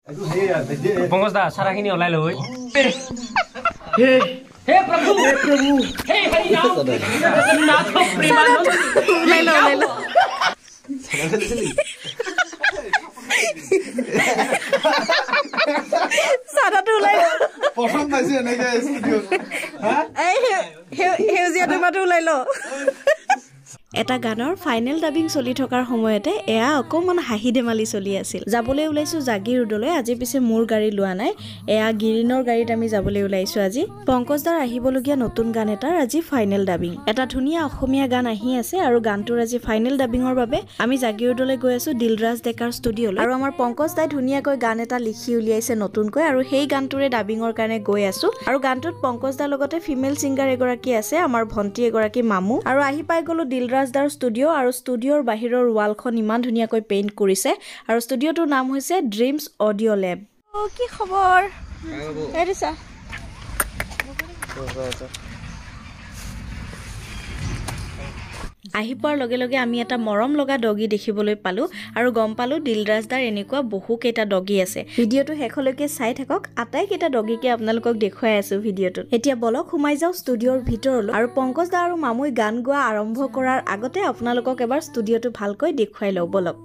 पंकज दा सारा खिनि ओলাই লৈ हे हे प्रभु हे हरि राम जगन्नाथ प्रेमानंद ओलाई लो सारा तो ओलाई প্ৰথম পাইছে এনেকে ষ্টুডিও হা এই হেউজিয়া তোমাটো ওলাই লো এটা গানৰ ফাইনেল ডাবিং চলি থকাৰ সময়তে এয়া অকমান হাঁহি ধেমালি চলি আছিল যাবলৈ ওলাইছো জাগি ৰোডলৈ আজি পিছে মোৰ গাড়ী লোৱা নাই এয়া গিৰিনৰ গাড়ীত আমি যাবলৈ ওলাইছো আজি পংকজ দাৰ আহিবলগীয়া নতুন গান এটাৰ আজি ফাইনেল ডাবিং এটা ধুনীয়া অসমীয়া গান আহি আছে আৰু গানটোৰ আজি ফাইনেল ডাবিঙৰ বাবে আমি জাগি ৰোডলৈ গৈ আছো দিলৰাজ ডেকাৰ ষ্টুডিঅ'লৈ আৰু আমাৰ পংকজ দাই ধুনীয়াকৈ গান এটা লিখি উলিয়াইছে নতুনকৈ আৰু সেই গানটোৰে ডাবিঙৰ কাৰণে গৈ আছো আৰু গানটোত পংকজ দাৰ লগতে ফিমেল সিংগাৰ এগৰাকী আছে আমাৰ ভণ্টি এগৰাকী মামু আৰু আহি পাই গলো দিলৰাজ দাৰ ষ্টুডিঅ' আৰু ষ্টুডিঅ'ৰ বাহিৰৰ ৱালখন ইমান ধুনীয়াকৈ পেইণ্ট কৰিছে আৰু ষ্টুডিঅ'টোৰ নাম হৈছে ড্ৰিমছ অডিঅ' লেব কি খবৰ এৰিছা আহি পোৱাৰ লগে লগে আমি এটা মৰম লগা ডগি দেখিবলৈ পালো আৰু গম পালো দিলৰাজ দাৰ এনেকুৱা বহু কেইটা ডগি আছে ভিডিঅ'টো শেষলৈকে চাই থাকক আটাইকেইটা ডগিকে আপোনালোকক দেখুৱাই আছো ভিডিঅ'টোত এতিয়া বলক সোমাই যাও ষ্টুডিঅ'ৰ ভিতৰলৈ আৰু পংকজ দা আৰু মামুই গান গোৱা আৰম্ভ কৰাৰ আগতে আপোনালোকক এবাৰ ষ্টুডিঅ'টো ভালকৈ দেখুৱাই লওঁ বলক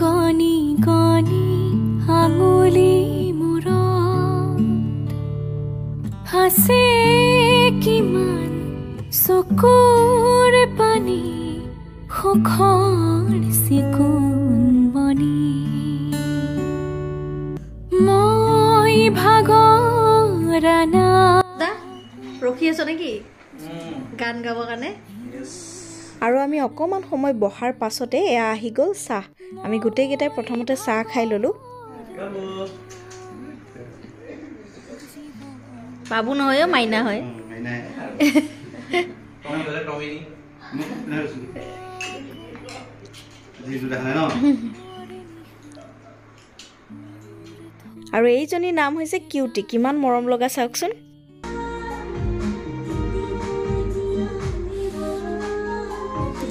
গনি গনি আঙুলি হাসে কিমান চকুৰ পানী খখন সিকুন বনি মই ভাগৰানা দা ৰখি আছো নেকি গান গাব কাৰণে আৰু আমি অকমান সময় বহাৰ পাছতে এয়া আহি গ'ল চাহ আমি গোটেই কেইটাই প্ৰথমতে চাহ খাই ললো বাবু নহয় মাইনা হয় মাইনা কোন বলে টমিনি জিজু দেখা ন আৰু এইজনী নাম হৈছে কিউটি কিমান মৰম লগা চাওকচোন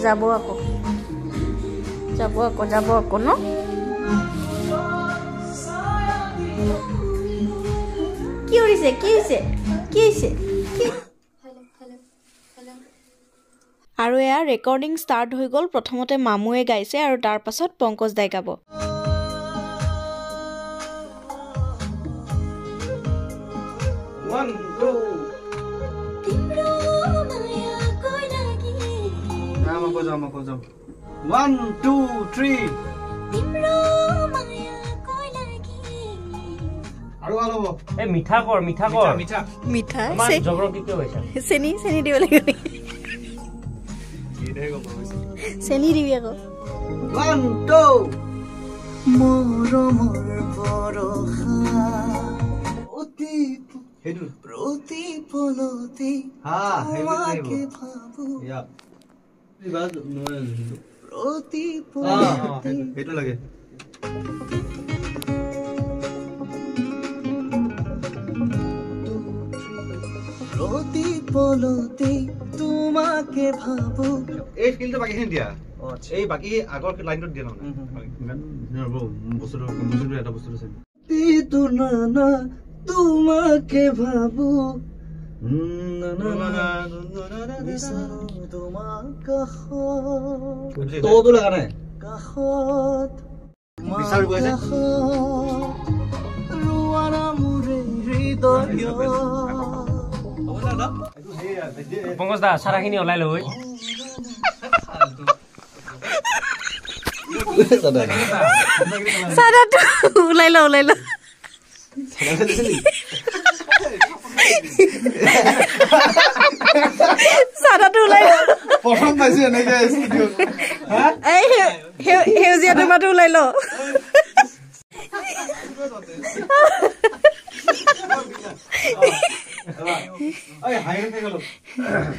যাব আকৌ ন কি হৈছে আৰু এয়া ৰেকৰ্ডিং ষ্টাৰ্ট হৈ গ'ল প্ৰথমতে মামুৱে গাইছে আৰু তাৰ পাছত পংকজ দাই গাব One, two, three. আৰু আলব এ মিঠা কৰ মিঠা আমাৰ জবৰ কি হৈছে চেনি দিব লাগিব চেনি দিবি আকৌ 1 2 মৰমৰ বৰষা অতি হেদু প্ৰতিপলতি হা হেদু ভাবু ইয়া বিবাদ নয় প্ৰতিপলতি হেদু লাগে প্ৰতিপলতি তোমাকে ভাবো এই স্কিলটো বাকি হেন দিয়া এই বাকি আগৰ লাইনটো দিয়া না ইমান বস্তুটো কম্পোজিশনটো এটা বস্তু আছে তিতু না তোমাকে ভাবো না বিচাৰো তোমাক তো লাগা নাই কাখত বিচাৰ গৈছে ৰুৱানা মুৰে হৃদয় पंकज दा सारा खिनि ओলাই লৈ सारा तो ওলাই লো सारा तो ওলাই প্ৰথম পাইছে এনেকে ষ্টুডিও হা এই হেউজিয়া তোমাটো ওলাই লো Ay, higher take a look.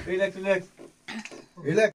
Relax.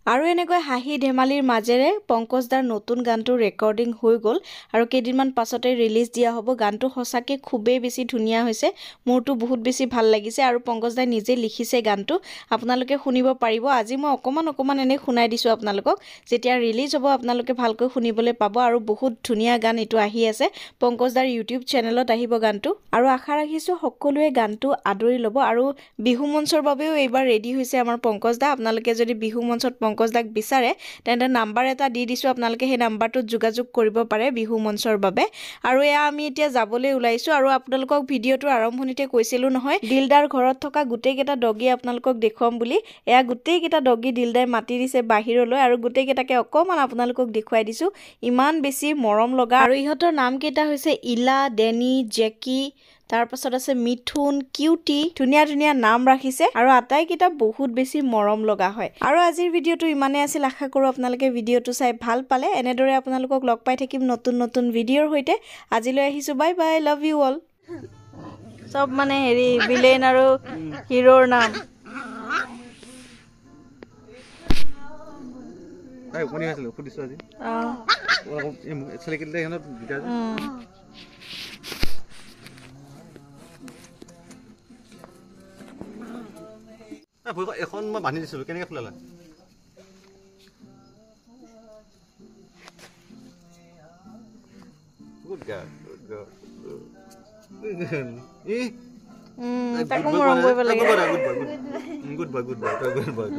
আৰু এনেকৈ হাঁহি ধেমালিৰ মাজেৰে পংকজদাৰ নতুন গানটো ৰেকৰ্ডিং হৈ গ'ল আৰু কেইদিনমান পাছতে ৰিলিজ দিয়া হ'ব গানটো সঁচাকৈ খুবেই বেছি ধুনীয়া হৈছে মোৰটো বহুত বেছি ভাল লাগিছে আৰু পংকজদাই নিজে লিখিছে গানটো আপোনালোকে শুনিব পাৰিব আজি মই অকমান এনে শুনাই দিছো আপোনালোকক যেতিয়া ৰিলিজ হ'ব আপোনালোকে ভালকৈ শুনিবলৈ পাব আৰু বহুত ধুনীয়া গান এটো আহি আছে পংকজদাৰ ইউটিউব চেনেলত আহিব গানটো আৰু আশা ৰাখিছো সকলোৱে গানটো আদৰি ল'ব আৰু বিহু মঞ্চৰ বাবেও এইবাৰ ৰেডি হৈছে আমাৰ পংকজদা আপোনালোকে যদি বিহু মঞ্চত পংকজদাক বিচাৰে তেন্তে নাম্বাৰ এটা দি দিছো আপোনালোকে সেই নাম্বাৰটোত যোগাযোগ কৰিব পাৰে বিহু মঞ্চৰ বাবে আৰু এয়া আমি এতিয়া যাবলৈ ওলাইছো আৰু আপোনালোকক ভিডিঅ'টো আৰম্ভণিতে কৈছিলো নহয় দিলদাৰ ঘৰত থকা গোটেইকেইটা ডগি আপোনালোকক দেখুৱাম বুলি এয়া গোটেইকেইটা ডগি দিলদাই মাতি দিছে বাহিৰলৈ আৰু গোটেইকেইটাকে অকমান আপোনালোকক দেখুৱাই দিছো ইমান বেছি মৰম লগা আৰু ইহঁতৰ নাম কেইটা হৈছে ইলা ডেনি জেকি তাৰ পাছত আছে মিথুন কিউটি ধুনীয়া নাম ৰাখিছে আৰু আটাইকেইটা বহুত বেছি মৰম লগা হয় আৰু আজিৰ ভিডিঅ'টো ইমানে আছিল আশা কৰো আপোনালোকে ভিডিঅ'টো চাই ভাল পালে এনেদৰে আপোনালোকক লগ পাই থাকিম নতুন ভিডিঅ'ৰ সৈতে আজিলৈ আহিছো bye bye love you all সব মানে হেৰি ভিলেন আৰু হিৰোৰ নাম তাই কোনি আছিল খুদিছো আজি চেলিকেলতে হেনত বিটা এখন মই বান্ধি দিছিলো কেনেকৈ ফুলালা গুড গাৰ্ল তাকো মৰম কৰিব লাগে গুড বয়